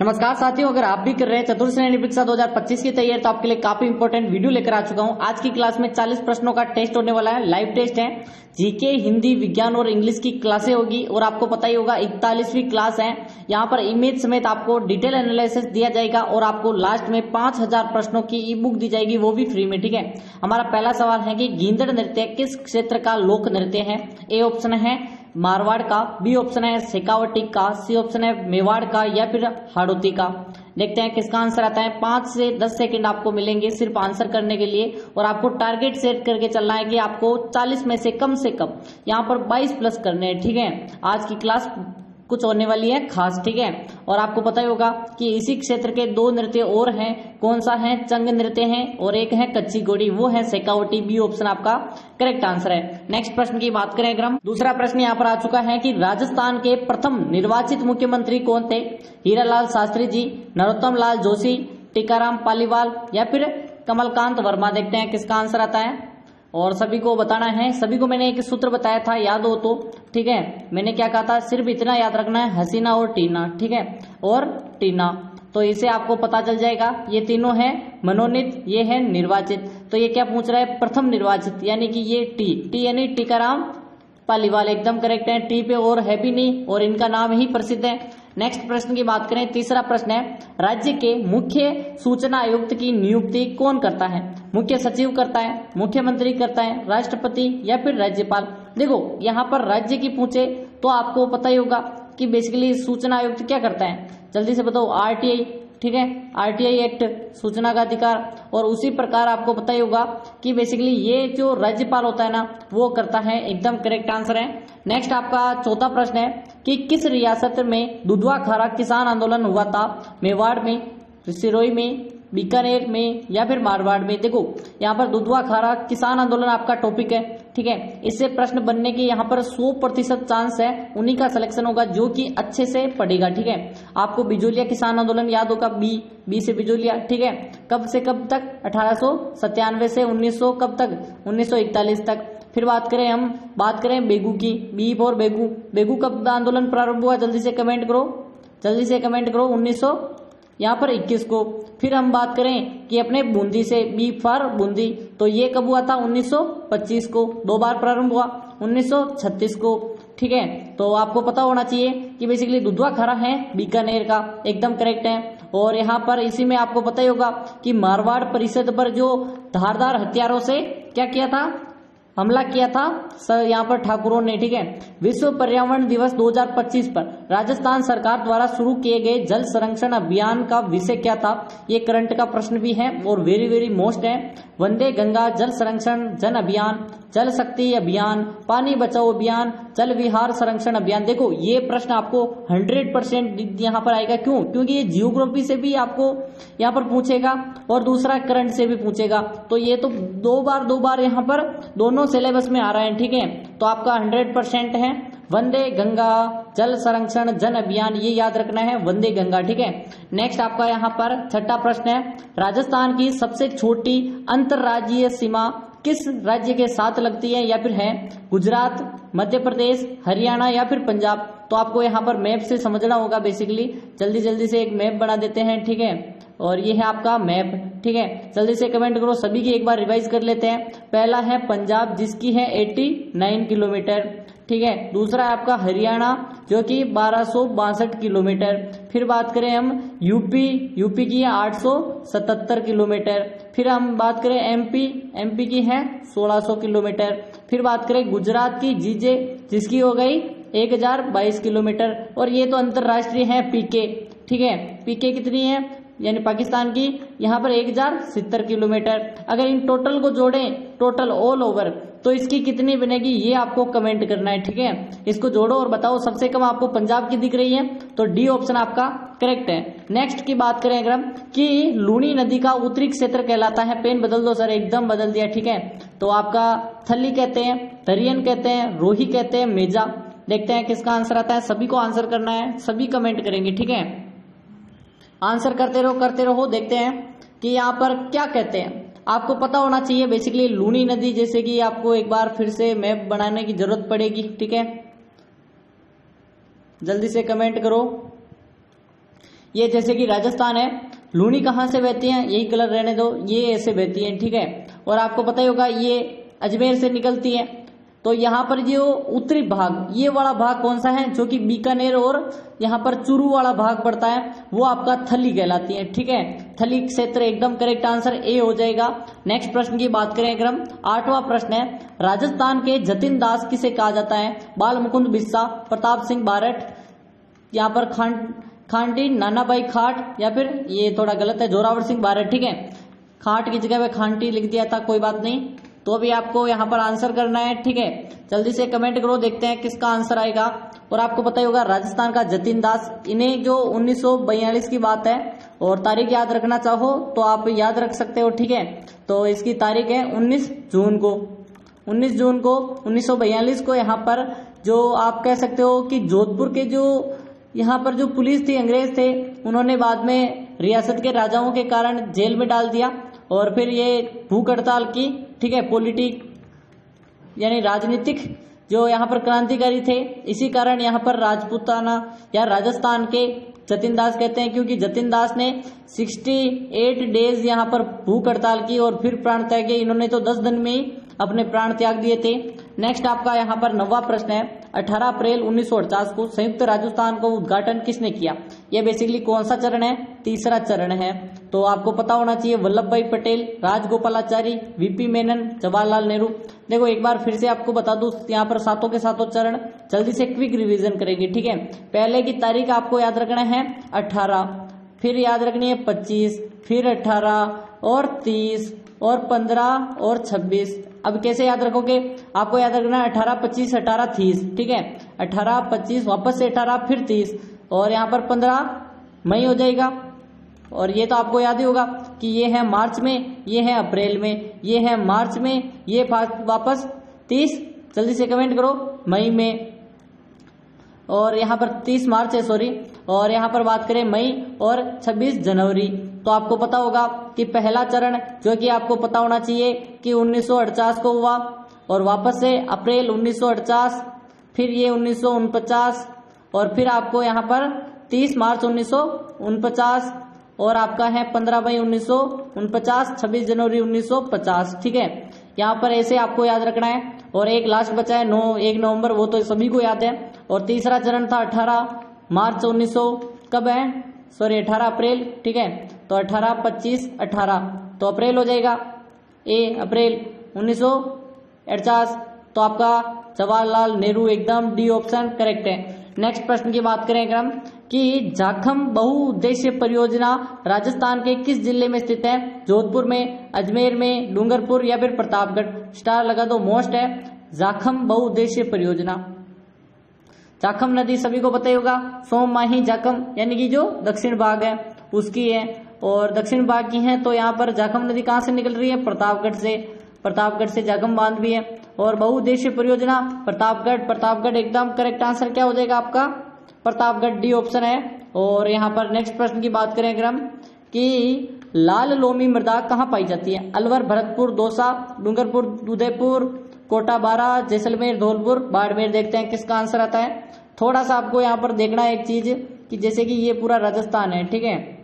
नमस्कार साथियों, अगर आप भी कर रहे हैं चतुर्थ श्रेणी परीक्षा 2025 की तैयारी तो आपके लिए काफी इंपॉर्टेंट वीडियो लेकर आ चुका हूं। आज की क्लास में 40 प्रश्नों का टेस्ट होने वाला है, लाइव टेस्ट है। जीके, हिंदी, विज्ञान और इंग्लिश की क्लासें होगी और आपको पता ही होगा 41वीं क्लास है। यहाँ पर इमेज समेत आपको डिटेल एनालिसिस दिया जाएगा और आपको लास्ट में 5000 प्रश्नों की ई बुक दी जाएगी, वो भी फ्री में। ठीक है, हमारा पहला सवाल है कि गींदड़ नृत्य किस क्षेत्र का लोक नृत्य है। ए ऑप्शन है मारवाड़ का, बी ऑप्शन है शेखावटी का, सी ऑप्शन है मेवाड़ का या फिर हाड़ौती का। देखते हैं किसका आंसर आता है। 5 से 10 सेकंड आपको मिलेंगे सिर्फ आंसर करने के लिए और आपको टारगेट सेट करके चलना है कि आपको 40 में से कम यहाँ पर 22 प्लस करने हैं। ठीक है, आज की क्लास कुछ होने वाली है खास। ठीक है, और आपको पता ही होगा कि इसी क्षेत्र के 2 नृत्य और हैं। कौन सा है? चंग नृत्य है और एक है कच्ची घोड़ी, वो है शेखावटी। बी ऑप्शन आपका करेक्ट आंसर है। नेक्स्ट प्रश्न की बात करें अगर हम, दूसरा प्रश्न यहाँ पर आ चुका है कि राजस्थान के प्रथम निर्वाचित मुख्यमंत्री कौन थे। हीरालाल शास्त्री जी, नरोत्तम लाल जोशी, टीकाराम पालीवाल या फिर कमलकांत वर्मा। देखते हैं किसका आंसर आता है और सभी को बताना है। सभी को मैंने एक सूत्र बताया था, याद हो तो। ठीक है, मैंने क्या कहा था, सिर्फ इतना याद रखना है, हसीना और टीना। ठीक है, और टीना, तो इसे आपको पता चल जाएगा। ये तीनों है मनोनीत, ये है निर्वाचित। तो ये क्या पूछ रहा है? प्रथम निर्वाचित, यानी कि ये टी यानी टीकाराम पालीवाल एकदम करेक्ट है। टी पे और है भी नहीं और इनका नाम ही प्रसिद्ध है। नेक्स्ट प्रश्न की बात करें, तीसरा प्रश्न है राज्य के मुख्य सूचना आयुक्त की नियुक्ति कौन करता है। मुख्य सचिव करता है, मुख्यमंत्री करता है, राष्ट्रपति या फिर राज्यपाल। देखो यहाँ पर राज्य की पूछे तो आपको पता ही होगा कि बेसिकली सूचना आयुक्त क्या करता है, जल्दी से बताओ। आरटीआई। ठीक है, आरटीआई एक्ट, सूचना का अधिकार। और उसी प्रकार आपको पता ही होगा कि बेसिकली ये जो राज्यपाल होता है ना, वो करता है। एकदम करेक्ट आंसर है। नेक्स्ट आपका चौथा प्रश्न है कि किस रियासत में दुधवा खारा किसान आंदोलन हुआ था। मेवाड़ में, सिरोही में, बीकानेर में या फिर मारवाड़ में। देखो यहाँ पर दुधवा खारा किसान आंदोलन आपका टॉपिक है। ठीक है, इससे प्रश्न बनने के यहाँ पर 100% चांस है। उन्हीं का सिलेक्शन होगा जो कि अच्छे से पढ़ेगा। ठीक है, आपको बिजोलिया किसान आंदोलन याद होगा, बी से बिजोलिया। ठीक है, कब से कब तक? 1897 से 1900 कब तक? 1941 तक। फिर बात करें बेगू की, बी फॉर बेगू कब आंदोलन प्रारंभ हुआ? जल्दी से कमेंट करो 1921 को। फिर हम बात करें कि अपने बूंदी से, बी फॉर बूंदी, तो ये कब हुआ था? 1925 को। 2 बार प्रारंभ हुआ, 1936 को। ठीक है, तो आपको पता होना चाहिए कि बेसिकली दुधवा खारा है बीकानेर का, एकदम करेक्ट है। और यहाँ पर इसी में आपको पता ही होगा कि मारवाड़ परिषद पर जो धारदार हथियारों से क्या किया था, हमला किया था यहाँ पर ठाकुरों ने। ठीक है, विश्व पर्यावरण दिवस 2025 पर राजस्थान सरकार द्वारा शुरू किए गए जल संरक्षण अभियान का विषय क्या था। ये करंट का प्रश्न भी है और वेरी वेरी मोस्ट है। वंदे गंगा जल संरक्षण जन अभियान, जल शक्ति अभियान, पानी बचाओ अभियान, जल विहार संरक्षण अभियान। देखो ये प्रश्न आपको 100% यहाँ पर आएगा। क्यों? क्योंकि ये जियोग्राफी से भी आपको यहाँ पर पूछेगा और दूसरा करंट से भी पूछेगा। तो ये तो दो बार यहाँ पर दोनों सिलेबस में आ रहा है। ठीक है, तो आपका 100% है वंदे गंगा जल संरक्षण जन अभियान, ये याद रखना है, वंदे गंगा। ठीक है, नेक्स्ट आपका यहाँ पर छठा प्रश्न है राजस्थान की सबसे छोटी अंतर्राज्यीय सीमा किस राज्य के साथ लगती है या फिर है? गुजरात, मध्य प्रदेश, हरियाणा या फिर पंजाब। तो आपको यहाँ पर मैप से समझना होगा। बेसिकली जल्दी से एक मैप बना देते हैं। ठीक है, और ये है आपका मैप। ठीक है, जल्दी से कमेंट करो, सभी की एक बार रिवाइज कर लेते हैं। पहला है पंजाब जिसकी है 89 किलोमीटर। ठीक है, दूसरा है आपका हरियाणा जो कि 1262 किलोमीटर। फिर बात करें हम यूपी की है 877 किलोमीटर। फिर हम बात करें एमपी की है 1600 किलोमीटर। फिर बात करें गुजरात की जीजे जिसकी हो गई 1022 किलोमीटर। और ये तो अंतरराष्ट्रीय है पीके। ठीक है, पीके कितनी है यानी पाकिस्तान की, यहाँ पर 1070 किलोमीटर। अगर इन टोटल को जोड़ें, टोटल ऑल ओवर, तो इसकी कितनी बनेगी ये आपको कमेंट करना है। ठीक है, इसको जोड़ो और बताओ। सबसे कम आपको पंजाब की दिख रही है तो डी ऑप्शन आपका करेक्ट है। नेक्स्ट की बात करें अगर हम कि लूनी नदी का उत्तरी क्षेत्र कहलाता है। पेन बदल दो सर, एकदम बदल दिया। ठीक है, तो आपका थली कहते हैं, दरियन कहते हैं, रोही कहते हैं, मेजा। देखते हैं किसका आंसर आता है। सभी को आंसर करना है, सभी कमेंट करेंगे। ठीक है, आंसर करते रहो। देखते हैं कि यहाँ पर क्या कहते हैं। आपको पता होना चाहिए बेसिकली लूनी नदी, जैसे कि आपको एक बार फिर से मैप बनाने की जरूरत पड़ेगी। ठीक है, जल्दी से कमेंट करो। ये जैसे कि राजस्थान है, लूनी कहाँ से बहती है, यही कलर रहने दो, ये ऐसे बहती है, ठीक है। और आपको पता ही होगा ये अजमेर से निकलती है। तो यहाँ पर जो उत्तरी भाग, ये वाला भाग कौन सा है, जो कि बीकानेर और यहाँ पर चूरू वाला भाग पड़ता है, वो आपका थली कहलाती है, ठीक है। थली क्षेत्र एकदम करेक्ट आंसर ए हो जाएगा। नेक्स्ट प्रश्न की बात करें अगर हम, 8वां प्रश्न है, राजस्थान के जतिन दास किसे कहा जाता है, बाल मुकुंद बिस्सा, प्रताप सिंह बारठ, यहाँ पर खांटी नाना भाई खाट, या फिर ये थोड़ा गलत है, जोरावर सिंह बारठ, ठीक है। खाट की जगह पे खांटी लिख दिया था, कोई बात नहीं। तो अभी आपको यहाँ पर आंसर करना है, ठीक है। जल्दी से कमेंट करो, देखते हैं किसका आंसर आएगा। और आपको पता ही होगा राजस्थान का जतिन दास, इन्हें जो 1942 की बात है, और तारीख याद रखना चाहो तो आप याद रख सकते हो, ठीक है। तो इसकी तारीख है 19 जून को 1942 को यहाँ पर जो आप कह सकते हो कि जोधपुर के जो यहाँ पर जो पुलिस थी, अंग्रेज थे, उन्होंने बाद में रियासत के राजाओं के कारण जेल में डाल दिया, और फिर ये भूख हड़ताल की, ठीक है। पॉलिटिक यानी राजनीतिक जो यहाँ पर क्रांतिकारी थे, इसी कारण यहाँ पर राजपूताना या राजस्थान के जतिन दास कहते हैं, क्योंकि जतिन दास ने 68 डेज यहाँ पर भूख हड़ताल की और फिर प्राण त्याग किए। इन्होंने तो 10 दिन में ही अपने प्राण त्याग दिए थे। नेक्स्ट आपका यहाँ पर 9वां प्रश्न है, 18 अप्रैल 1948 को संयुक्त राजस्थान को उद्घाटन किसने किया। यह बेसिकली कौन सा चरण है, तीसरा चरण है। तो आपको पता होना चाहिए, वल्लभ भाई पटेल, राजगोपालाचारी, वीपी मेनन, जवाहरलाल नेहरू। देखो एक बार फिर से आपको बता दूं, यहाँ पर सातों के सातों चरण जल्दी से क्विक रिवीजन करेंगे, ठीक है। पहले की तारीख आपको याद रखना है 18, फिर याद रखनी है 25, फिर 18 और 30 और 15 और 26। अब कैसे याद रखोगे, आपको याद रखना है 18, 25, 18, 30, ठीक है। 18, 25, वापस से 18, फिर 30, और यहाँ पर 15 मई हो जाएगा। और ये तो आपको याद ही होगा कि ये है मार्च में, ये है अप्रैल में, ये है मार्च में, ये वापस 30, जल्दी से कमेंट करो, मई में। और यहाँ पर 30 मार्च है, सॉरी। और यहाँ पर बात करें मई और 26 जनवरी। तो आपको पता होगा कि पहला चरण जो कि आपको पता होना चाहिए कि 1948 को हुआ, और वापस से अप्रैल 1948, फिर ये 1949, और फिर आपको यहाँ पर 30 मार्च 1949, और आपका है 15 मई 1949, 26 जनवरी 1950, ठीक है। यहाँ पर ऐसे आपको याद रखना है। और एक लास्ट बचा है 1 नवंबर, वो तो सभी को याद है। और तीसरा चरण था 18 मार्च 1900, कब है, सॉरी 18 अप्रैल, ठीक है। तो 18, 25, 18, तो अप्रैल हो जाएगा, अप्रैल 1948। तो आपका जवाहरलाल नेहरू एकदम डी ऑप्शन करेक्ट है। नेक्स्ट प्रश्न की बात करें अगर हम, कि जाखम बहुउद्देश्य परियोजना राजस्थान के किस जिले में स्थित है, जोधपुर में, अजमेर में, डूंगरपुर या फिर प्रतापगढ़। स्टार लगा दो, मोस्ट है जाखम बहुउद्देश्य परियोजना। जाखम नदी सभी को पता ही होगा, सोममाही जाखम यानी कि जो दक्षिण भाग है उसकी है, और दक्षिण भाग की है। तो यहाँ पर जाखम नदी कहाँ से निकल रही है, प्रतापगढ़ से जाखम बांध भी है। और बहुउद्देश्य परियोजना प्रतापगढ़ एकदम करेक्ट आंसर क्या हो जाएगा आपका, प्रतापगढ़, डी ऑप्शन है। और यहाँ पर नेक्स्ट प्रश्न की बात करें अगर हम, कि लाल लोमी मृदा कहाँ पाई जाती है, अलवर, भरतपुर, दौसा, डूंगरपुर, उदयपुर, कोटा, बारा, जैसलमेर, धौलपुर, बाड़मेर। देखते हैं किसका आंसर आता है। थोड़ा सा आपको यहाँ पर देखना है एक चीज, कि जैसे कि ये पूरा राजस्थान है, ठीक है,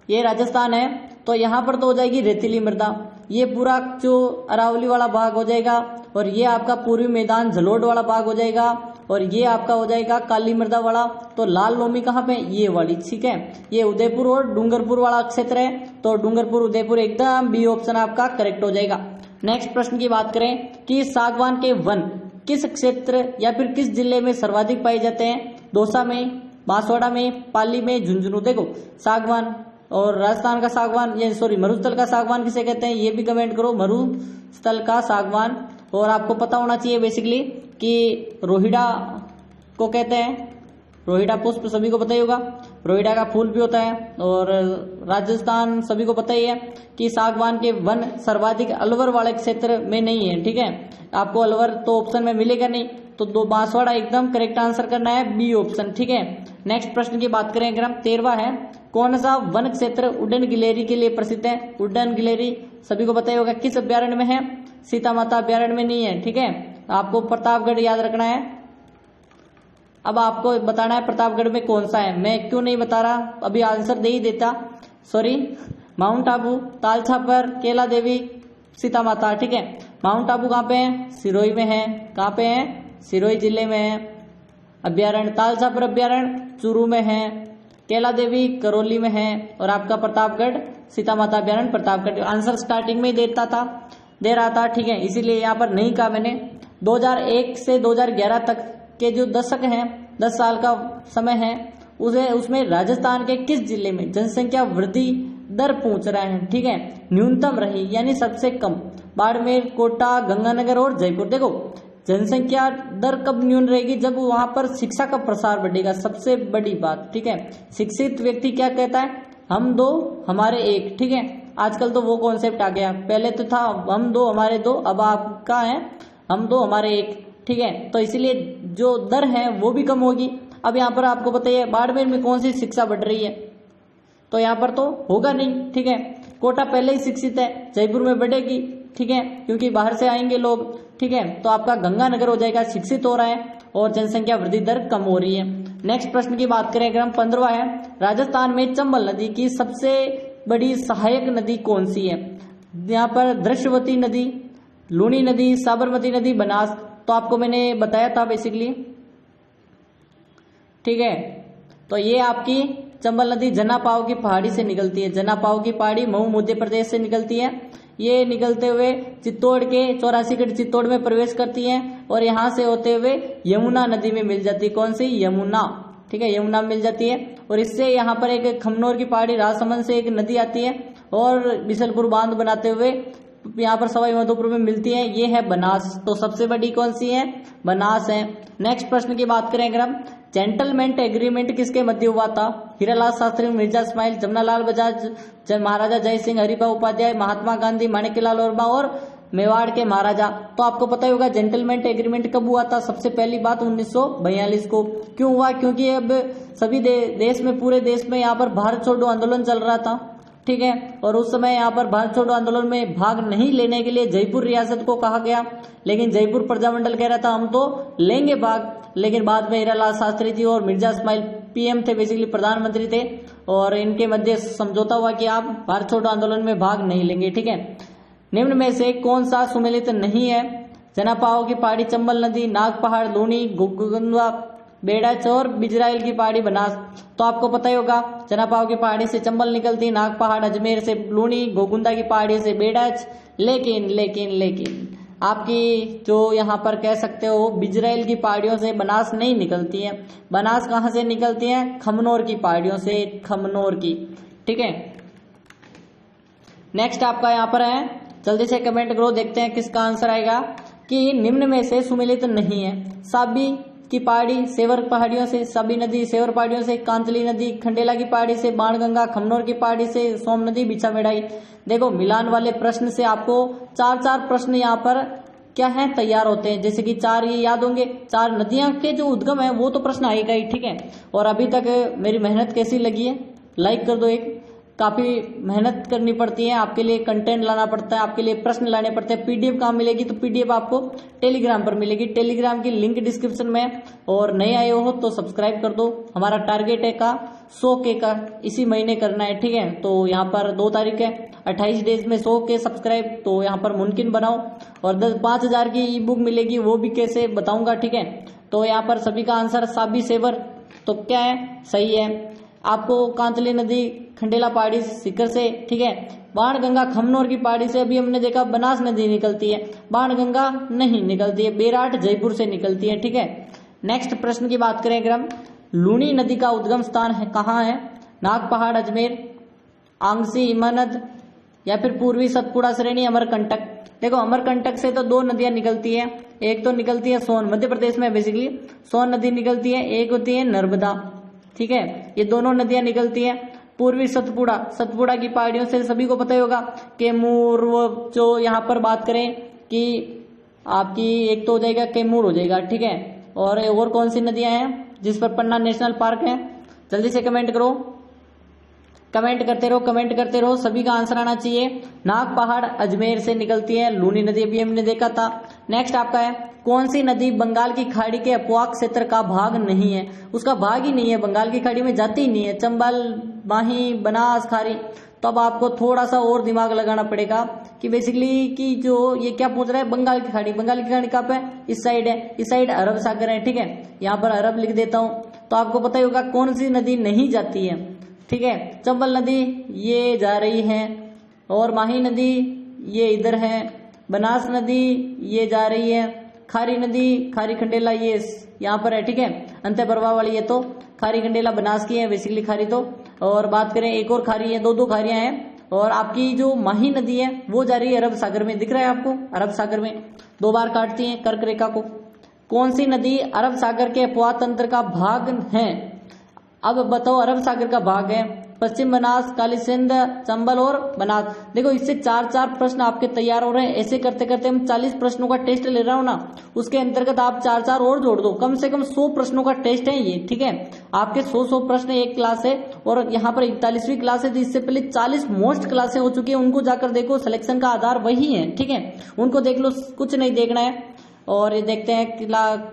ये राजस्थान है, तो यहाँ पर तो हो जाएगी रेतीली मृदा, ये पूरा जो अरावली वाला भाग हो जाएगा, और ये आपका पूर्वी मैदान झलोट वाला भाग हो जाएगा, और ये आपका हो जाएगा काली मृदा वाला। तो लाल लोमी कहाँ पे, ये वाली, ठीक है। ये उदयपुर और डूंगरपुर वाला क्षेत्र है, तो डूंगरपुर, उदयपुर एकदम बी ऑप्शन आपका करेक्ट हो जाएगा। नेक्स्ट प्रश्न की बात करें, कि सागवान के वन किस क्षेत्र या फिर किस जिले में सर्वाधिक पाए जाते हैं, दौसा में, बांसवाड़ा में, पाली में, झुंझुनू। देखो सागवान, और राजस्थान का सागवान, ये सॉरी मरुस्थल का सागवान किसे कहते हैं, ये भी कमेंट करो, मरुस्थल का सागवान। और आपको पता होना चाहिए बेसिकली कि रोहिड़ा को कहते हैं, रोहिड़ा पुष्प सभी को पता ही होगा, रोहिड़ा का फूल भी होता है। और राजस्थान सभी को पता ही है कि सागवान के वन सर्वाधिक अलवर वाले क्षेत्र में नहीं है, ठीक है। आपको अलवर तो ऑप्शन में मिलेगा नहीं, तो दो बांसवाड़ा एकदम करेक्ट आंसर करना है, बी ऑप्शन, ठीक है। नेक्स्ट प्रश्न की बात करें अगर हम, 13वां है, कौन सा वन क्षेत्र उड्डयन गिलेरी के लिए प्रसिद्ध है, उड्डयन गिलेरी सभी को पता ही होगा, किस अभ्यारण्य में है, सीता माता अभ्यारण्य में नहीं है, ठीक है। आपको प्रतापगढ़ याद रखना है, अब आपको बताना है प्रतापगढ़ में कौन सा है। मैं क्यों नहीं बता रहा, अभी आंसर दे ही देता, सॉरी। माउंट आबू, तालछापर, केला देवी, सीता माता, ठीक है। माउंट आबू कहाँ पे है? सिरोही में है। कहाँ पे है? सिरोही जिले में है अभ्यारण्य। तालछापर अभ्यारण्य चूरू में है। केला देवी करौली में है। और आपका प्रतापगढ़ सीता माता अभ्यारण्य प्रतापगढ़। आंसर स्टार्टिंग में ही दे रहा था, ठीक है, इसीलिए यहाँ पर नहीं कहा मैंने। 2001 से 2011 तक के जो दशक हैं, 10 साल का समय है, उसमें राजस्थान के किस जिले में जनसंख्या वृद्धि दर पहुंच रहा है, ठीक है, न्यूनतम रही यानी सबसे कम? बाड़मेर, कोटा, गंगानगर और जयपुर। देखो जनसंख्या दर कब न्यून रहेगी? जब वहां पर शिक्षा का प्रसार बढ़ेगा, सबसे बड़ी बात, ठीक है। शिक्षित व्यक्ति क्या कहता है? हम दो हमारे एक, ठीक है। आजकल तो वो कॉन्सेप्ट आ गया, पहले तो था हम दो हमारे दो, अब आपका है हम दो हमारे एक, ठीक है। तो इसीलिए जो दर है वो भी कम होगी। अब यहाँ पर आपको बताइए बाड़मेर में कौन सी शिक्षा बढ़ रही है? तो यहाँ पर तो होगा नहीं, ठीक है। कोटा पहले ही शिक्षित है, जयपुर में बढ़ेगी, ठीक है, क्योंकि बाहर से आएंगे लोग, ठीक है। तो आपका गंगानगर हो जाएगा, शिक्षित हो रहा है और जनसंख्या वृद्धि दर कम हो रही है। नेक्स्ट प्रश्न की बात करें अगर हम, 15वां है, राजस्थान में चंबल नदी की सबसे बड़ी सहायक नदी कौन सी है? यहाँ पर दृश्यवती नदी, लूनी नदी, साबरमती नदी, बनास। तो आपको मैंने बताया था बेसिकली, ठीक है। तो ये आपकी चंबल नदी जनापाव की पहाड़ी से निकलती है। जनापाव की पहाड़ी मऊ मध्य प्रदेश से निकलती है। ये निकलते हुए चित्तौड़ के 84 चित्तौड़ में प्रवेश करती है और यहाँ से होते हुए यमुना नदी में मिल जाती है। कौन सी? यमुना, ठीक है, यमुना मिल जाती है। और इससे यहाँ पर एक खमनोर की पहाड़ी राजसमंद से एक नदी आती है और बिशलपुर बांध बनाते हुए यहाँ पर सवाई माधोपुर में मिलती है, ये है बनास। तो सबसे बड़ी कौन सी है? बनास है। नेक्स्ट प्रश्न की बात करें अगर हम, जेंटलमैन एग्रीमेंट किसके मध्य हुआ था? हीरालाल शास्त्री, मिर्जा इस्माइल, जमनालाल बजाज, महाराजा जय सिंह, हरिभाऊ उपाध्याय, महात्मा गांधी, माणिक्यलाल वर्मा और मेवाड़ के महाराजा। तो आपको पता ही होगा जेंटलमैन एग्रीमेंट कब हुआ था? सबसे पहली बात 1942 को। क्यों हुआ? क्योंकि अब सभी देश में, पूरे देश में यहाँ पर भारत छोड़ो आंदोलन चल रहा था, ठीक है। और उस समय यहाँ पर भारत छोड़ो आंदोलन में भाग नहीं लेने के लिए जयपुर रियासत को कहा गया, लेकिन जयपुर प्रजामंडल कह रहा था हम तो लेंगे भाग। लेकिन बाद में हीरालाल शास्त्री जी और मिर्जा इस्माइल पीएम थे, बेसिकली प्रधानमंत्री थे, और इनके मध्य समझौता हुआ कि आप भारत छोड़ो आंदोलन में भाग नहीं लेंगे, ठीक है। निम्न में से कौन सा सुमेलित नहीं है? जनापाव की पहाड़ी चंबल नदी, नाग पहाड़, लूनी, गोगुंदा, बेड़ाच और बिजराइल की पहाड़ी बनास। तो आपको पता ही होगा जनापाव की पहाड़ी से चंबल निकलती, नाग पहाड़ अजमेर से लूनी, गोगुंदा की पहाड़ी से बेड़ाच। लेकिन आपकी जो यहाँ पर कह सकते हो बिजराइल की पहाड़ियों से बनास नहीं निकलती है। बनास कहाँ से निकलती है? खमनोर की पहाड़ियों से, खमनोर की, ठीक है। नेक्स्ट आपका यहाँ पर है, जल्दी से कमेंट करो, देखते हैं किसका आंसर आएगा। कि निम्न में से सुमेलित नहीं है? साबी की पहाड़ी सेवर पहाड़ियों से, साबी नदी सेवर पहाड़ियों से, कांतली नदी खंडेला की पहाड़ी से, बाणगंगा खमनोर की पहाड़ी से, सोम नदी बिछा मेढ़ाई। देखो मिलान वाले प्रश्न से आपको 4 प्रश्न यहाँ पर क्या है तैयार होते हैं, जैसे कि 4 ये याद होंगे, 4 नदियां के जो उद्गम है वो तो प्रश्न आएगा ही, ठीक है। और अभी तक मेरी मेहनत कैसी लगी है लाइक कर दो एक। काफी मेहनत करनी पड़ती है, आपके लिए कंटेंट लाना पड़ता है, आपके लिए प्रश्न लाने पड़ते हैं। पीडीएफ कहाँ मिलेगी? तो पीडीएफ आपको टेलीग्राम पर मिलेगी, टेलीग्राम की लिंक डिस्क्रिप्शन में है। और नए आए हो तो सब्सक्राइब कर दो। हमारा टारगेट है का 100K का इसी महीने करना है, ठीक है। तो यहाँ पर 2 तारीख है, 28 डेज में 100K सब्सक्राइब तो यहाँ पर मुमकिन बनाओ। और 5,000 की ई बुक मिलेगी, वो भी कैसे बताऊंगा, ठीक है। तो यहाँ पर सभी का आंसर साबी सेवर, तो क्या है? सही है। आपको कांतली नदी खंडेला पहाड़ी शिखर से, ठीक है। बाणगंगा खमनोर की पहाड़ी से अभी हमने देखा बनास नदी निकलती है, बाणगंगा नहीं निकलती है, बेराट जयपुर से निकलती है, ठीक है। नेक्स्ट प्रश्न की बात करें अगर हम, लूनी नदी का उद्गम स्थान है कहाँ है? नाग पहाड़ अजमेर, आंगसी हिमानद या फिर पूर्वी सतपुड़ा श्रेणी, अमरकंटक। देखो अमरकंटक से तो 2 नदियां निकलती है, एक तो निकलती है सोन, मध्य प्रदेश में बेसिकली सोन नदी निकलती है, एक होती है नर्मदा, ठीक है। ये दोनों नदियां निकलती है। पूर्वी सतपुड़ा की पहाड़ियों से सभी को पता ही होगा। कैमूर, वो जो यहाँ पर बात करें कि आपकी एक तो हो जाएगा कैमूर हो जाएगा, ठीक है। और कौन सी नदियां हैं जिस पर पन्ना नेशनल पार्क है? जल्दी से कमेंट करो, कमेंट करते रहो, सभी का आंसर आना चाहिए। नाग पहाड़ अजमेर से निकलती है, लूनी नदी अभी हमने देखा था। नेक्स्ट आपका है, कौन सी नदी बंगाल की खाड़ी के अपवाक क्षेत्र का भाग नहीं है? उसका भाग ही नहीं है, बंगाल की खाड़ी में जाती ही नहीं है। चंबल, माही, बनास, खारी। तो अब आपको थोड़ा सा और दिमाग लगाना पड़ेगा कि बेसिकली कि जो ये क्या पूछ रहा है, बंगाल की खाड़ी। बंगाल की खाड़ी कहाँ पे? इस साइड है, इस साइड अरब सागर है, ठीक है। यहाँ पर अरब लिख देता हूं, तो आपको पता ही होगा कौन सी नदी नहीं जाती है, ठीक है। चंबल नदी ये जा रही है, और माही नदी ये इधर है, बनास नदी ये जा रही है, खारी नदी, खारी खंडेला ये यहाँ पर है, ठीक है। अंत्य प्रवाह वाली है, तो खारी खंडेला बनास की है बेसिकली खारी। तो और बात करें एक और खारी है, दो खारियां हैं। और आपकी जो माही नदी है वो जा रही है अरब सागर में, दिख रहा है आपको, अरब सागर में 2 बार काटती है कर्क रेखा को। कौन सी नदी अरब सागर के अपवाह तंत्र का भाग है? अब बताओ, अरब सागर का भाग है पश्चिम बनास, काली सिंध, चंबल और बनास। देखो इससे 4 प्रश्न आपके तैयार हो रहे हैं। ऐसे करते करते हम 40 प्रश्नों का टेस्ट ले रहा हूं ना, उसके अंतर्गत आप 4 और जोड़ दो, कम से कम 100 प्रश्नों का टेस्ट है ये, ठीक है। आपके 100 प्रश्न एक क्लास है, और यहाँ पर 41वीं क्लास है, तो इससे पहले 40 मोस्ट क्लासें हो चुकी है। उनको जाकर देखो, सिलेक्शन का आधार वही है, ठीक है। उनको देख लो, कुछ नहीं देखना है। और ये देखते हैं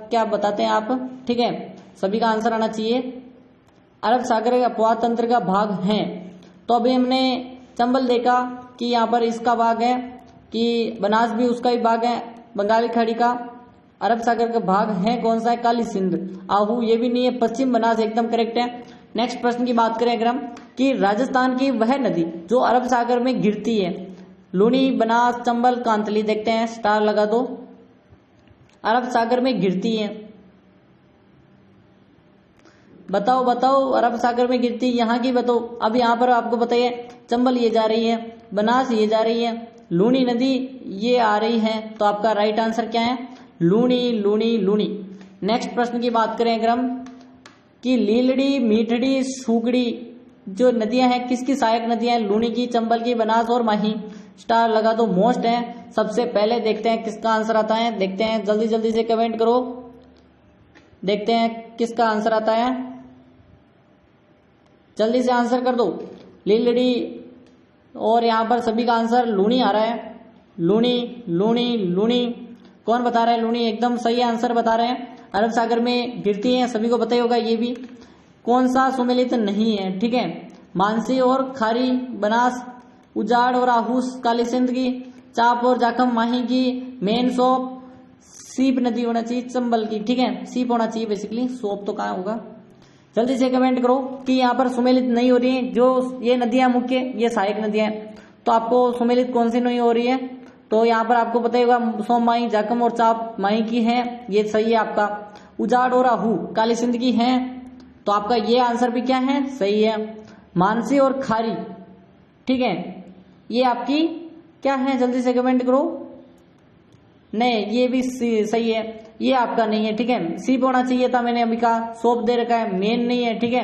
क्या बताते हैं आप, ठीक है। सभी का आंसर आना चाहिए। अरब सागर के अपवाह तंत्र का भाग है। तो अभी हमने चंबल देखा कि यहाँ पर इसका भाग है, कि बनास भी उसका ही भाग है, बंगाली खाड़ी का। अरब सागर का भाग है कौन सा है? काली सिंध। आहू ये भी नहीं है, पश्चिम बनास एकदम करेक्ट है। नेक्स्ट प्रश्न की बात करें अगर हम, कि राजस्थान की वह नदी जो अरब सागर में गिरती है, लूनी, बनास, चंबल, कांतली। देखते हैं, स्टार लगा दो। अरब सागर में गिरती है, बताओ बताओ, अरब सागर में गिरती यहाँ की बताओ। अब यहाँ पर आपको बताइए, चंबल ये जा रही है, बनास ये जा रही है, लूनी नदी ये आ रही है। तो आपका राइट आंसर क्या है? लूनी, लूनी, लूनी। नेक्स्ट प्रश्न की बात करें अगर हम, कि लीलड़ी, मीठड़ी, सूगड़ी जो नदियां हैं किसकी सहायक नदियां हैं? लूनी की, चंबल की, बनास और माही। स्टार लगा दो, मोस्ट है। सबसे पहले देखते हैं किसका आंसर आता है, देखते हैं, जल्दी जल्दी से कमेंट करो, देखते हैं किसका आंसर आता है, जल्दी से आंसर कर दो। लीलड़ी, और यहाँ पर सभी का आंसर लूनी आ रहा है। लूनी, लूनी, लूनी। कौन बता रहा है? लूनी एकदम सही आंसर बता रहे हैं। अरब सागर में गिरती है, सभी को पता ही होगा ये भी। कौन सा सुमेलित नहीं है? ठीक है, मानसी और खारी, बनास, उजाड़ और आहूस, काली सिंध की, चाप और जाखम माही की, मेन सोप, सीप नदी होना चाहिए चंबल की, ठीक है, सीप होना चाहिए बेसिकली, सोप तो कहाँ होगा। जल्दी से कमेंट करो कि यहाँ पर सुमेलित नहीं हो रही है। जो ये नदियां मुख्य, ये सहायक नदियां हैं, तो आपको सुमेलित कौन सी नहीं हो रही है? तो यहाँ पर आपको पता होगा सोम माही, जाखम और चाप माही की है, ये सही है आपका। उजाड़ और आहू काली सिंध की है, तो आपका ये आंसर भी क्या है? सही है। मानसी और खारी, ठीक है, ये आपकी क्या है? जल्दी से कमेंट करो। नहीं, ये भी सही है, ये आपका नहीं है, ठीक है। सीप होना चाहिए था, मैंने अभी कहा, सोप दे रखा है, मेन नहीं है, ठीक है।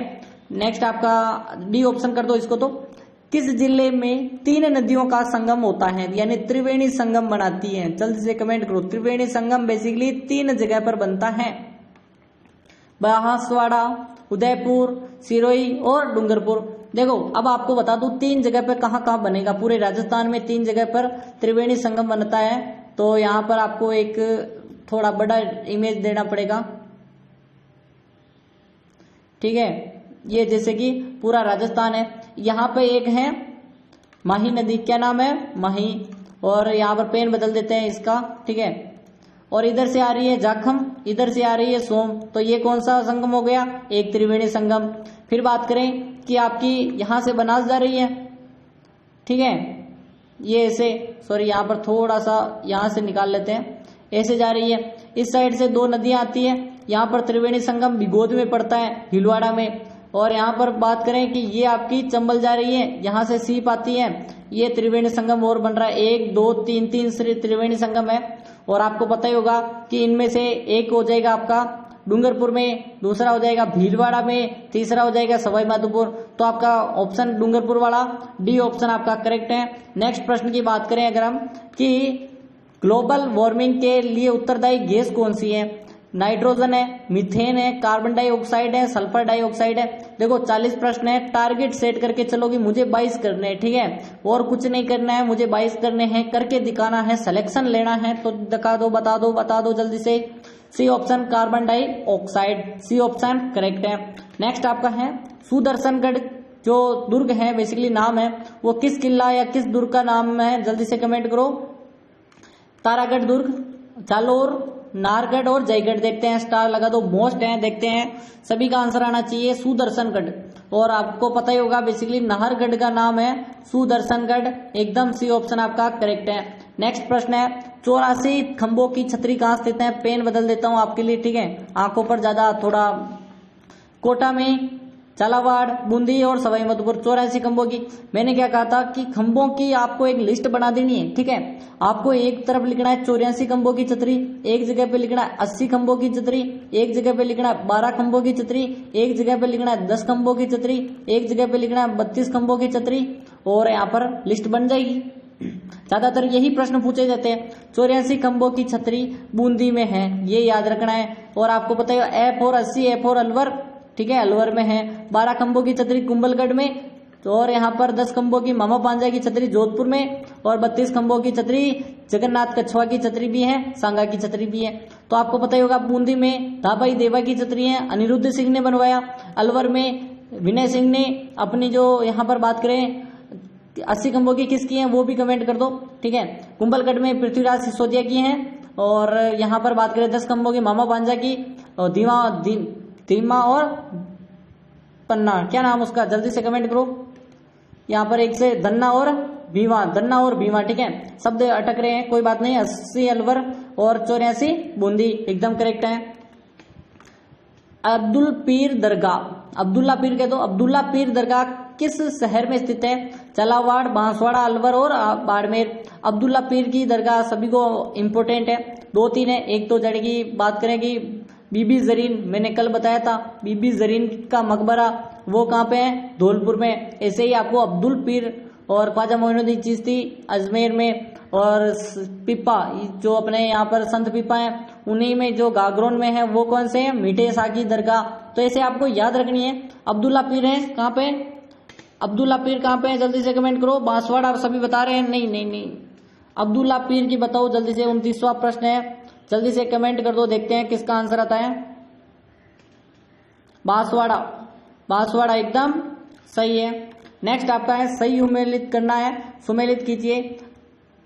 नेक्स्ट आपका डी ऑप्शन कर दो इसको। तो किस जिले में 3 नदियों का संगम होता है, यानी त्रिवेणी संगम बनाती है? जल्दी से कमेंट करो। त्रिवेणी संगम बेसिकली 3 जगह पर बनता है, बांसवाड़ा, उदयपुर, सिरोही और डूंगरपुर। देखो अब आपको बता दूं 3 जगह पर कहाँ कहाँ बनेगा। पूरे राजस्थान में 3 जगह पर त्रिवेणी संगम बनता है। तो यहाँ पर आपको एक थोड़ा बड़ा इमेज देना पड़ेगा, ठीक है। ये जैसे कि पूरा राजस्थान है, यहाँ पे एक है माही नदी, क्या नाम है? माही। और यहाँ पर पेन बदल देते हैं इसका, ठीक है। और इधर से आ रही है जाखम, इधर से आ रही है सोम, तो ये कौन सा संगम हो गया? एक त्रिवेणी संगम। फिर बात करें कि आपकी यहाँ से बनास जा रही है, ठीक है, ये ऐसे, सॉरी यहाँ पर थोड़ा सा यहाँ से निकाल लेते हैं, ऐसे जा रही है। इस साइड से 2 नदियां आती है, यहाँ पर त्रिवेणी संगम भिगोद में पड़ता है, भीलवाड़ा में। और यहाँ पर बात करें कि ये आपकी चंबल जा रही है, यहाँ से सीप आती है, ये त्रिवेणी संगम और बन रहा है। 1 2 3 त्रिवेणी संगम है। और आपको पता ही होगा कि इनमें से एक हो जाएगा आपका डूंगरपुर में, दूसरा हो जाएगा भीलवाड़ा में, तीसरा हो जाएगा सवाई माधोपुर। तो आपका ऑप्शन डूंगरपुर वाला डी ऑप्शन आपका करेक्ट है। नेक्स्ट प्रश्न की बात करें अगर हम, कि ग्लोबल वार्मिंग के लिए उत्तरदायी गैस कौन सी है? नाइट्रोजन है, मीथेन है, कार्बन डाइऑक्साइड है, सल्फर डाइऑक्साइड है। देखो 40 प्रश्न है, टारगेट सेट करके चलोगी, मुझे 22 करने हैं, ठीक है, और कुछ नहीं करना है, मुझे 22 करने हैं, करके दिखाना है, सिलेक्शन लेना है। तो दिखा दो, बता दो जल्दी से। C option carbon dioxide, C option correct है। नेक्स्ट आपका है सुदर्शनगढ़ जो दुर्ग है, बेसिकली नाम है, वो किस किला या किस दुर्ग का नाम है, जल्दी से कमेंट करो। तारागढ़ दुर्ग, जालोर, नाहरगढ़ और जयगढ़। देखते हैं, स्टार लगा दो, मोस्ट है, देखते हैं सभी का आंसर आना चाहिए सुदर्शनगढ़। और आपको पता ही होगा बेसिकली नाहरगढ़ का नाम है सुदर्शनगढ़, एकदम सी ऑप्शन आपका करेक्ट है। नेक्स्ट प्रश्न है 84 खंभों की छतरी कहाँ स्थित है। पेन बदल देता हूं आपके लिए, ठीक है, आंखों पर ज्यादा थोड़ा। कोटा में, झालावाड़, बूंदी और सवाई माधोपुर। 84 खंभों की, मैंने क्या कहा था कि खंभों की आपको एक लिस्ट बना देनी है, ठीक है। आपको एक तरफ लिखना है 84 खंभों की छतरी, एक जगह पे लिखना है 80 खंभों की छतरी, एक जगह पे लिखना है 12 खंभों की छतरी, एक जगह पे लिखना है 10 खंभों की छतरी, एक जगह पे लिखना है 32 खंभों की छतरी, और यहाँ पर लिस्ट बन जाएगी। ज्यादातर यही प्रश्न पूछे जाते हैं। 84 खंभों की छतरी बूंदी में है, ये याद रखना है। और आपको पता है एफ और 80, एफ और अलवर, ठीक है, अलवर में है। 12 खंभों की छतरी कुंभलगढ़ में, तो और यहाँ पर 10 खंभों की मामा पांजा की छतरी जोधपुर में, और 32 खंभों की छतरी जगन्नाथ कछुआ की छतरी भी है, सांगा की छतरी भी है। तो आपको पता ही होगा बूंदी में धाबाई देवा की छतरी है, अनिरुद्ध सिंह ने बनवाया। अलवर में विनय सिंह ने अपनी, जो यहाँ पर बात करें 80 खंभों की किसकी है वो भी कमेंट कर दो, ठीक है। कुंभलगढ़ में पृथ्वीराज सिसोदिया की है, और यहाँ पर बात करें 10 खंभों की मामा पांजा की, और धीमा और पन्ना, क्या नाम उसका, जल्दी से कमेंट करो। यहाँ पर एक से धन्ना और भीमा, ठीक है, शब्द अटक रहे हैं, कोई बात नहीं। 80 अलवर और 84 बूंदी, एकदम करेक्ट है। अब्दुल्ला पीर कह दो। अब्दुल्ला पीर दरगाह किस शहर में स्थित है। झालावाड़, बांसवाड़ा, अलवर और बाड़मेर। अब्दुल्ला पीर की दरगाह सभी को इम्पोर्टेंट है, 2-3 है। एक तो जड़ की बात करें कि बीबी जरीन, मैंने कल बताया था, बीबी जरीन का मकबरा वो कहाँ पे है, धौलपुर में। ऐसे ही आपको अब्दुल पीर और ख्वाजा मोइनुद्दीन चिश्ती अजमेर में, और पिपा जो अपने यहाँ पर संत पिपा है उन्हीं में जो गागरोन में है वो कौन से है, मीठे साकी दरगाह। तो ऐसे आपको याद रखनी है। अब्दुल्ला पीर है कहाँ पे, अब्दुल्ला पीर कहाँ पे है, जल्दी से कमेंट करो। बांसवाड़ा सभी बता रहे हैं, नहीं, अब्दुल्ला पीर की बताओ जल्दी से। 29वां प्रश्न है, जल्दी से कमेंट कर दो, देखते हैं किसका आंसर आता है। बांसवाड़ा एकदम सही है। नेक्स्ट आपका है सही उम्मेलित करना है, सुमेलित कीजिए।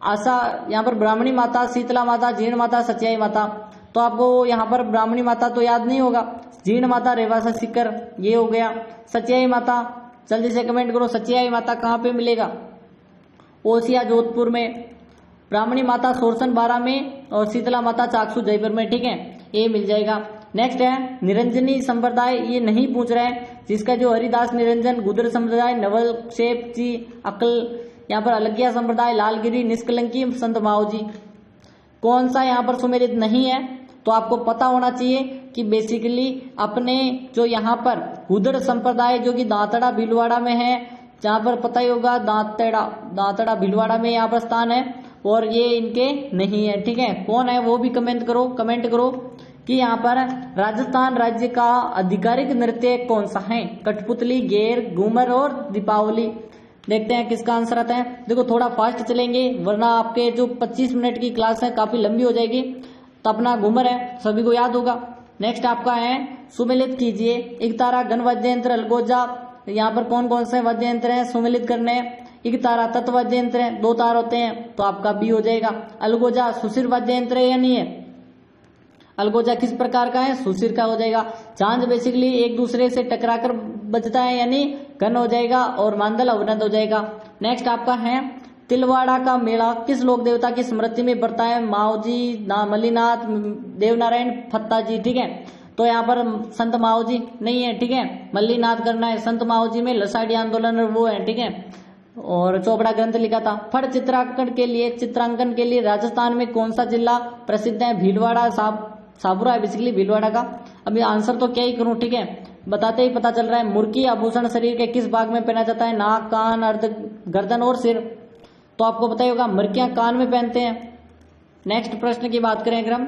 आशा, यहाँ पर ब्राह्मणी माता, शीतला माता, जीर्ण माता, सच्चाई माता। तो आपको यहाँ पर ब्राह्मणी माता तो याद नहीं होगा, जीर्ण माता रेवासा सीकर, ये हो गया। सच्चाई माता जल्दी से कमेंट करो, सच्चाई माता कहाँ पे मिलेगा, ओसिया जोधपुर में, ब्राह्मणी माता सोरसन बारा में, और शीतला माता चाकसू जयपुर में, ठीक है, ये मिल जाएगा। नेक्स्ट है निरंजनी संप्रदाय, ये नहीं पूछ रहे हैं, जिसका जो हरिदास निरंजन, गुदर संप्रदाय, नवल शेप जी, अकल, यहाँ पर अलगिया संप्रदाय, लालगिरी, निष्कलंकी, संत माओ जी। कौन सा यहाँ पर सुमेलित नहीं है, तो आपको पता होना चाहिए कि बेसिकली अपने जो यहाँ पर गुदर संप्रदाय जो कि दांतड़ा भीलवाड़ा में है, जहाँ पर पता ही होगा दांतड़ा भीलवाड़ा में यहाँ पर स्थान है, और ये इनके नहीं है, ठीक है। कौन है वो भी कमेंट करो कि यहाँ पर राजस्थान राज्य का आधिकारिक नृत्य कौन सा है। कठपुतली, गेर, घूमर और दीपावली। देखते हैं किसका आंसर आता है। देखो थोड़ा फास्ट चलेंगे वरना आपके जो 25 मिनट की क्लास है काफी लंबी हो जाएगी। तो अपना घूमर है, सभी को याद होगा। नेक्स्ट आपका है सुमेलित कीजिए। एक तारा, घन वाद्य यंत्र, अलगोजा। यहाँ पर कौन कौन से वाद्य यंत्र है सुमेलित करने। एक तारा तत्व वाद्य यंत्र है, 2 तार होते हैं, तो आपका बी हो जाएगा। अलगोजा सुशिर वाद्य यंत्र है या नहीं है, अलगोजा किस प्रकार का है, सुशिर का हो जाएगा। झांझ बेसिकली एक दूसरे से टकराकर बजता है, यानी घन हो जाएगा, और मांदल अवनद हो जाएगा। नेक्स्ट आपका है तिलवाड़ा का मेला किस लोक देवता की स्मृति में पड़ता है। माओजी, मल्लीनाथ, देवनारायण, फत्ता जी, ठीक है। तो यहाँ पर संत माओजी नहीं है, ठीक है, मल्लीनाथ करना है। संत माओजी में लसाड़ी आंदोलन वो है, ठीक है, और चोपड़ा ग्रंथ लिखा था। फट चित्रांकन के लिए राजस्थान में कौन सा जिला प्रसिद्ध है। भीलवाड़ा, साबुरा है बेसिकली भीलवाड़ा का। अभी आंसर तो क्या ही करूं, ठीक है, बताते ही पता चल रहा है। मुर्की आभूषण शरीर के किस भाग में पहना जाता है। नाक, कान, अर्ध गर्दन और सिर। तो आपको पता ही होगा मुर्कियां कान में पहनते हैं। नेक्स्ट प्रश्न की बात करें अगर हम,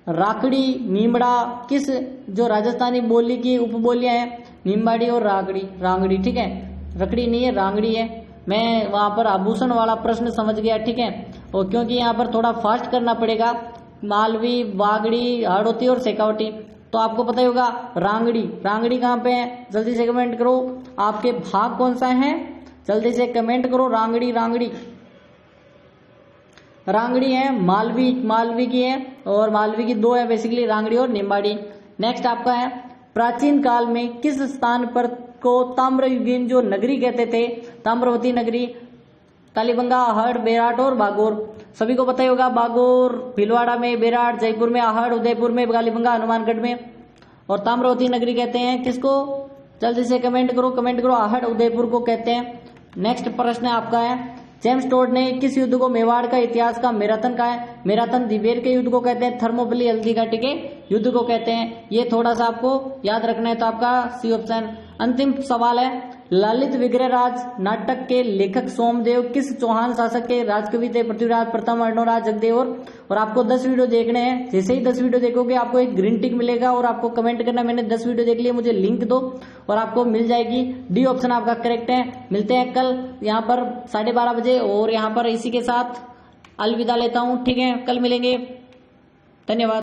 राकड़ी, नीमड़ा किस जो राजस्थानी बोली की उपबोलियां हैं, नीमबाड़ी और रांगड़ी, ठीक है। रकड़ी नहीं है, रांगड़ी है। मैं वहां पर आभूषण वाला प्रश्न समझ गया, ठीक है। और क्योंकि यहाँ पर थोड़ा फास्ट करना पड़ेगा, मालवी, बागड़ी, हाड़ौती और शेखावटी, तो आपको पता ही होगा रांगड़ी कहाँ पे है, जल्दी से कमेंट करो। आपके भाग कौन सा है, जल्दी से कमेंट करो। रांगड़ी है, मालवी की है, और मालवी की दो है बेसिकली, रांगड़ी और निम्बाड़ी। नेक्स्ट आपका है, प्राचीन काल में किस स्थान पर को ताम्रयुगीन जो नगरी कहते थे, ताम्रवती नगरी, कालीबंगा, आहड़, बेराट और बागोर। सभी को पता ही होगा, बागोर भीलवाड़ा में, बेराट जयपुर में, आहड़ उदयपुर में, कालीबंगा हनुमानगढ़ में, और ताम्रवती नगरी कहते हैं किसको, जल्दी से कमेंट करो। आहड़ उदयपुर को कहते हैं। नेक्स्ट प्रश्न आपका है, जेम्स टोड ने किस युद्ध को मेवाड़ का इतिहास का मैराथन कहा है, मैराथन दिवेर के युद्ध को कहते हैं, थर्मोपली हल्दी घाटी के युद्ध को कहते हैं। ये थोड़ा सा आपको याद रखना है, तो आपका सी ऑप्शन। अंतिम सवाल है, ललित विग्रहराज नाटक के लेखक सोमदेव किस चौहान शासक के राजकवि थे, पृथ्वीराज प्रथम, अर्णोराज, जगदेव। और आपको 10 वीडियो देखने हैं, जैसे ही 10 वीडियो देखोगे आपको एक ग्रीन टिक मिलेगा, और आपको कमेंट करना मैंने 10 वीडियो देख लिए, मुझे लिंक दो, और आपको मिल जाएगी। डी ऑप्शन आपका करेक्ट है। मिलते हैं कल यहाँ पर 12:30 बजे, और यहाँ पर इसी के साथ अलविदा लेता हूँ, ठीक है। कल मिलेंगे, धन्यवाद।